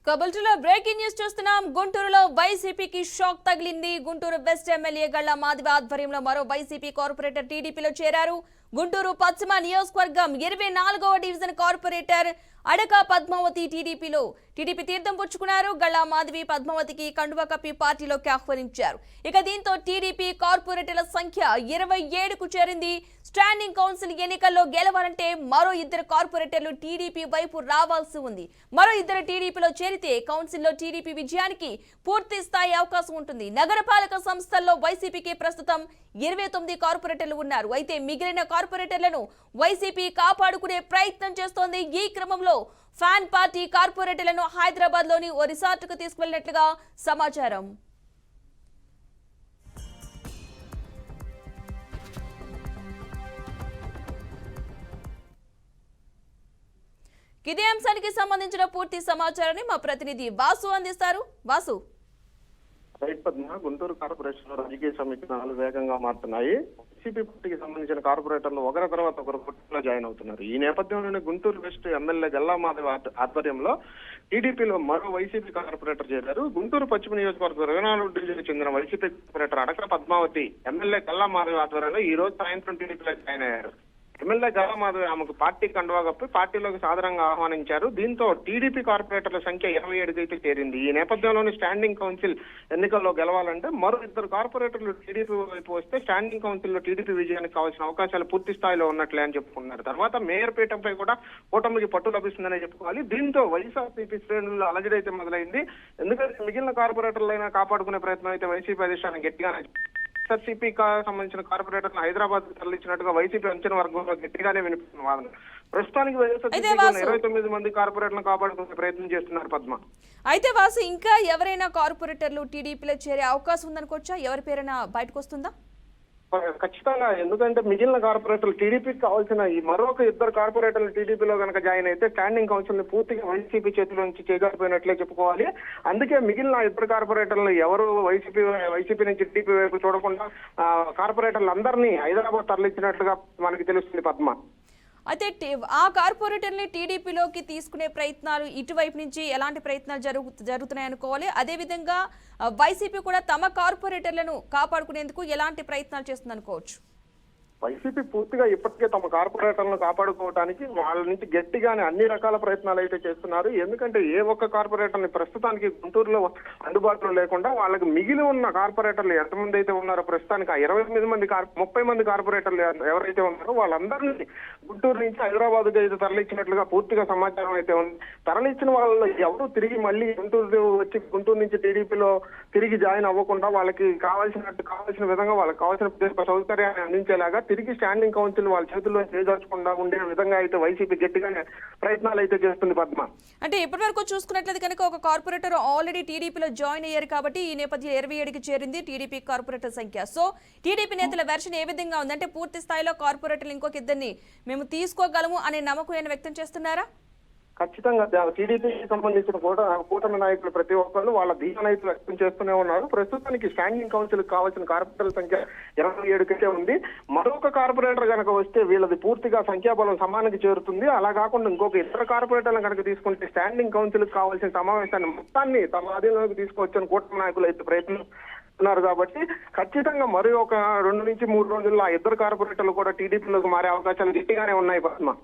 కబుల్టులో breaking news చూస్తున్నాం. గుంటూరులో వైసీపీకి షాక్ తగిలింది. గుంటూరు వెస్ట్ ఎమ్మెల్యే గళ్ళ మాదివ ఆధ్వర్యంలో మరో వైసీపీ కార్పొరేటర్ టీడీపీలో చేరారు. గుంటూరు పశ్చిమ నియోజకవర్గం 24వ డివిజన్ కార్పొరేటర్ అడక పద్మావతి టీడీపీ తీర్థం పుచ్చుకున్నారు. గళ్ళ మాధవి పద్మావతికి కండువా కప్పి పార్టీలోకి ఆహ్వానించారు. ఇక దీంతో టీడీపీ కార్పొరేటర్ల సంఖ్య 27కు చేరింది. స్టాండింగ్ కౌన్సిల్ ఎన్నికల్లో గెలవాలంటే మరో 2 కార్పొరేటర్లు టీడీపీ వైపు రావాల్సి ఉంది. మరో 2 టీడీపీలో చేరితే కౌన్సిల్లో టీడీపీ విజయానికి పూర్తి స్థాయి అవకాశం ఉంటుంది. నగరపాలక సంస్థల్లో వైసీపీకి ప్రస్తుతం 29 కార్పొరేటర్లు ఉన్నారు. అయితే మిగిలిన కార్పొరేటర్లను వైసీపీ కాపాడుకునే ప్రయత్నం చేస్తోంది. ఈ క్రమంలో ఫ్యాన్ పార్టీ కార్పొరేటర్లను హైదరాబాద్ లోని ఓ రిసార్టుకు తీసుకువెళ్లినట్లుగా సమాచారం. ఇదే అంశానికి సంబంధించిన పూర్తి సమాచారాన్ని మా ప్రతినిధి వాసు అందిస్తారు. వాసు. రైట్ పద్మ, గుంటూరు కార్పొరేషన్ లో రాజకీయ సమీకరణాలు వేగంగా మారుతున్నాయి. వైసీపీ పార్టీకి సంబంధించిన కార్పొరేటర్లు ఒకరి తర్వాత ఒకరు పుట్టిలో జాయిన్ అవుతున్నారు. ఈ నేపథ్యంలోనే గుంటూరు వెస్ట్ ఎమ్మెల్యే గల్లా మాధవ్ ఆధ్వర్యంలో టీడీపీలో మరో వైసీపీ కార్పొరేటర్ చేరారు. గుంటూరు పశ్చిమ నియోజకవర్గం 24వ డివిజన్ చెందిన వైసీపీ కార్పొరేటర్ అడక పద్మావతి ఎమ్మెల్యే గల్లా మాధవ్ ఆధ్వర్యంలో ఈ రోజు సాయంత్రం టీడీపీలో జాయిన్ అయ్యారు. ఎమ్మెల్యే గల్లా మాధవ్ ఆమెకు పార్టీ కండువా కప్పి పార్టీలోకి సాదరంగా ఆహ్వానించారు. దీంతో టీడీపీ కార్పొరేటర్ల సంఖ్య 27కి అయితే చేరింది. ఈ నేపథ్యంలోనే స్టాండింగ్ కౌన్సిల్ ఎన్నికల్లో గెలవాలంటే మరో 2 కార్పొరేటర్లు టీడీపీ వైపు వస్తే స్టాండింగ్ కౌన్సిల్ లో టీడీపీ విజయానికి కావాల్సిన అవకాశాలు పూర్తి స్థాయిలో ఉన్నట్లే అని చెప్పుకున్నారు. తర్వాత మేయర్ పీఠంపై కూడా కూటమికి పట్టు లభిస్తుందని చెప్పుకోవాలి. దీంతో వైఎస్ఆర్సీపీ శ్రేణుల్లో అలజడి అయితే మొదలైంది. ఎందుకంటే మిగిలిన కార్పొరేటర్లైనా కాపాడుకునే ప్రయత్నం అయితే వైసీపీ అధిష్టానం గట్టిగా వైఎస్ఆర్సీపీ సంబంధించిన కార్పొరేటర్లు హైదరాబాద్ తరలించినట్టుగా వైసీపీ అంచనా వర్గంలో గట్టిగానే వినిపిస్తున్న వాదన. ప్రస్తుతానికి వైఎస్ఆర్సీపీ 29 మంది కార్పొరేటర్లను కాపాడుకునే ప్రయత్నం చేస్తున్నారు పద్మ. అయితే వాసు, ఇంకా ఎవరైనా కార్పొరేటర్లు టీడీపీలో చేరే అవకాశం ఉందనుకోవచ్చా? ఎవరి పేరైనా బయటకు వస్తుందా? ఖచ్చితంగా. ఎందుకంటే మిగిలిన కార్పొరేటర్లు టీడీపీకి కావాల్సిన ఈ మరొక 2 కార్పొరేటర్లు టీడీపీలో కనుక జాయిన్ అయితే స్టాండింగ్ కౌన్సిల్ ని పూర్తిగా వైసీపీ చేతిలో నుంచి చేయగలిపోయినట్లే చెప్పుకోవాలి. అందుకే మిగిలిన 2 కార్పొరేటర్లు ఎవరు వైసీపీ నుంచి టీడీపీ వైపు చూడకుండా కార్పొరేటర్లు అందరినీ హైదరాబాద్ తరలించినట్లుగా మనకి తెలుస్తుంది పద్మ. అయితే ఆ కార్పొరేటర్ని టీడీపీలోకి తీసుకునే ప్రయత్నాలు ఇటువైపు నుంచి ఎలాంటి ప్రయత్నాలు జరుగుతున్నాయి అనుకోవాలి? అదేవిధంగా వైసీపీ కూడా తమ కార్పొరేటర్లను కాపాడుకునేందుకు ఎలాంటి ప్రయత్నాలు చేస్తుంది అనుకోవచ్చు? వైసీపీ పూర్తిగా ఇప్పటికే తమ కార్పొరేటర్లను కాపాడుకోవడానికి వాళ్ళ నుంచి గట్టిగానే అన్ని రకాల ప్రయత్నాలు అయితే చేస్తున్నారు. ఎందుకంటే ఏ ఒక్క కార్పొరేటర్ని ప్రస్తుతానికి గుంటూరులో అందుబాటులో లేకుండా వాళ్ళకి మిగిలి ఉన్న కార్పొరేటర్లు ఎంతమంది అయితే ఉన్నారో ప్రస్తుతానికి 29 మంది 30 మంది కార్పొరేటర్లు ఎవరైతే ఉన్నారో వాళ్ళందరినీ గుంటూరు నుంచి హైదరాబాద్ అయితే తరలించినట్లుగా పూర్తిగా సమాచారం అయితే ఉంది. తరలించిన వాళ్ళు ఎవరు తిరిగి మళ్ళీ గుంటూరు నుంచి టీడీపీలో తిరిగి జాయిన్ అవ్వకుండా వాళ్ళకి కావాల్సిన విధంగా వాళ్ళకి కావాల్సిన సౌకర్యాన్ని అందించేలాగా తిరిగి స్టాండింగ్ కౌన్సిల్ వాళ్ళ చేతుల్లో చేజార్చకుండా ఉండే విధంగా అయితే వైసీపీ గట్టిగానే ప్రయత్నాలు అయితే చేస్తుంది పద్మ. అంటే ఇప్పటి వరకు చూసుకున్నట్లయితే కనుక ఒక కార్పొరేటర్ ఆల్రెడీ టీడీపీలో జాయిన్ అయ్యారు కాబట్టి ఈ నేపథ్యం 27కి చేరింది టీడీపీ కార్పొరేటర్ సంఖ్య. సో టీడీపీ నేతల వెర్షన్ ఏ విధంగా ఉందంటే పూర్తి స్థాయిలో కార్పొరేటర్లు ఇంకొక 2ని మేము తీసుకోగలము అనే నమ్మకం వ్యక్తం చేస్తున్నారా? ఖచ్చితంగా టీడీపీకి సంబంధించిన కూటమి నాయకులు ప్రతి ఒక్కరు వాళ్ళ ధీమాన్ని వ్యక్తం చేస్తూనే ఉన్నారు. ప్రస్తుతానికి స్టాండింగ్ కౌన్సిల్ కావాల్సిన కార్పొరేటర్ల సంఖ్య 27కే ఉంది. మరొక కార్పొరేటర్ కనుక వస్తే వీళ్ళది పూర్తిగా సంఖ్యాబలం సమానానికి చేరుతుంది. అలా కాకుండా ఇంకొక 2 కార్పొరేటర్లను కనుక తీసుకుంటే స్టాండింగ్ కౌన్సిల్ కావాల్సిన సమావేశాన్ని మొత్తాన్ని తమ అధీనంలోకి తీసుకొచ్చిన కూటమి నాయకులు అయితే ప్రయత్నిస్తున్నారు. కాబట్టి ఖచ్చితంగా మరి ఒక 2 నుంచి 3 రోజుల్లో ఆ 2 కార్పొరేటర్లు కూడా టీడీపీలోకి మారే అవకాశాలు గట్టిగానే ఉన్నాయి Padma.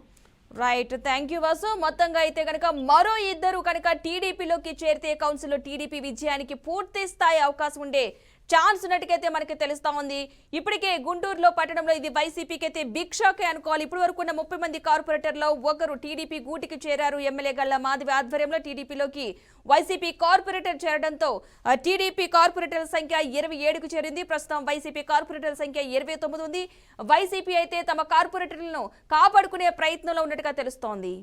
Right, thank you Vasu. మొత్తంగా అయితే కనుక మరో 2 కనుక టీడీపీలోకి చేరితే కౌన్సిల్లో టీడీపీ విజయానికి పూర్తి స్థాయి అవకాశం ఉండే ఛాన్స్ ఉన్నట్టుకైతే మనకి తెలుస్తా ఉంది. ఇప్పటికే గుంటూరులో పట్టణంలో ఇది వైసీపీకి అయితే బిగ్ షాకే అనుకోవాలి. ఇప్పటి వరకు ఉన్న 30 మంది కార్పొరేటర్లో ఒకరు టీడీపీ గూటికి చేరారు. ఎమ్మెల్యే గల్లా మాధవి ఆధ్వర్యంలో టీడీపీలోకి వైసీపీ కార్పొరేటర్ చేరడంతో టీడీపీ కార్పొరేటర్ల సంఖ్య 27కు చేరింది. ప్రస్తుతం వైసీపీ కార్పొరేటర్ల సంఖ్య 29 ఉంది. వైసీపీ అయితే తమ కార్పొరేటర్లను కాపాడుకునే ప్రయత్నంలో ఉన్నట్టుగా తెలుస్తోంది.